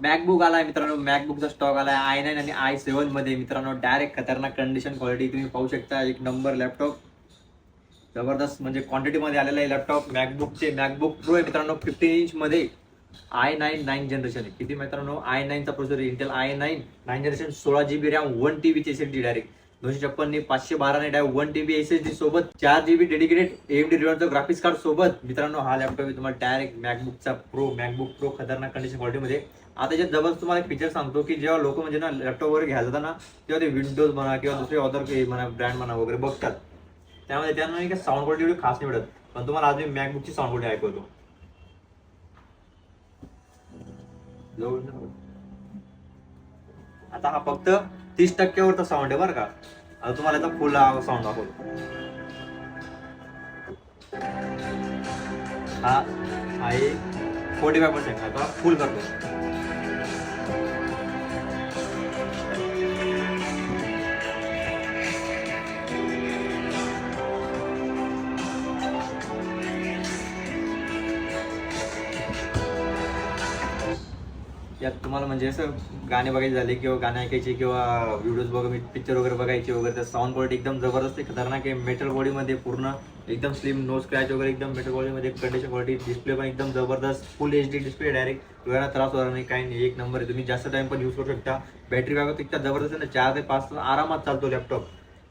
MacBook आलाय मित्रांनो, मॅकबुकचा stock आलाय i9 आणि i7 मध्ये मित्रांनो. डायरेक्ट खतरनाक कंडिशन क्वालिटी तुम्ही पाहू शकता. एक नंबर लॅपटॉप, जबरदस्त म्हणजे क्वांटिटी मध्ये आलेला आहे लॅपटॉप. मॅकबुक प्रो आहे मित्रांनो, 15 इंच मध्ये. i9 9 जनरेशन आहे. किती मित्रांनो, i9 चा processor, Intel i9 9 generation, 16GB RAM, 1TB SSD direct, 256 512 direct 1TB SSD सोबत 4GB डेडिकेटेड AMD Radeonचं ग्राफिक्स कार्ड सोबत मित्रांनो. हा लॅपटॉप तुम्हाला डायरेक्ट मॅकबुक प्रो खतरनाक कंडिशन क्वालिटी मध्ये. आता जे जबरदस्त तुम्हाला फीचर सांगतो की जेव्हा लोक म्हणजे ना लॅपटॉप वगैरे घ्यायला जातात ना, तेव्हा ते विंडोज म्हणा किंवा दुसरे अदर म्हणा ब्रँड म्हणा वगैरे बघतात, त्यामध्ये त्यांना नाही का साऊंड क्वालिटी एवढी खास नाही मिळत. पण तुम्हाला आज मी मॅकबुकची साऊंड क्वालिटी ऐकवतो. आता हा फक्त 30%वरचा साऊंड आहे बरं का. आता तुम्हाला याचा फुल साऊंड दाखवतो. हा आहे 45%. आता फुल करतो. यात तुम्हाला म्हणजे असं गाणे बघायचे झाले किंवा गाणे ऐकायचे किंवा व्हिडिओज पिक्चर वगैरे बघायचे वगैरे, तर साऊंड क्वालिटी एकदम जबरदस्त आहे, खतरनाक आहे. मेटल बॉडीमध्ये पूर्ण एकदम स्लिम, नो स्क्रॅच वगैरे, एकदम मेटल बॉडीमध्ये कंडिशन क्वालिटी. डिस्प्ले पण एकदम जबरदस्त, फुल HD डिस्प्ले डायरेक्ट. डोळ्याला त्रास होणार नाही, काही नाही, एक नंबर आहे. तुम्ही जास्त टाइम पण यूज करू शकता. बॅटरी बॅकअप इतका जबरदस्त आहे ना, 4 ते 5 तास आरामात चालतो लॅपटॉप.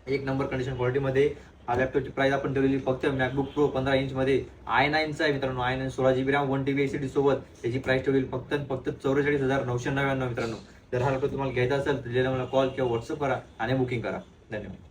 एक नंबर कंडिशन क्वालिटीमध्ये. हा लॅपटॉपची प्राइस आपण ठेवलेली फक्त मॅकबुक प्रो 15 इंच मध्ये i9 चा आहे मित्रांनो. i9 16GB RAM, 1TB SSD सोबत त्याची प्राइस ठेवली फक्त 44,999 मित्रांनो. जर हा लॅपटॉप तुम्हाला घ्यायचा असेल तर मला कॉल किंवा व्हॉट्सअप करा आणि बुकिंग करा. धन्यवाद.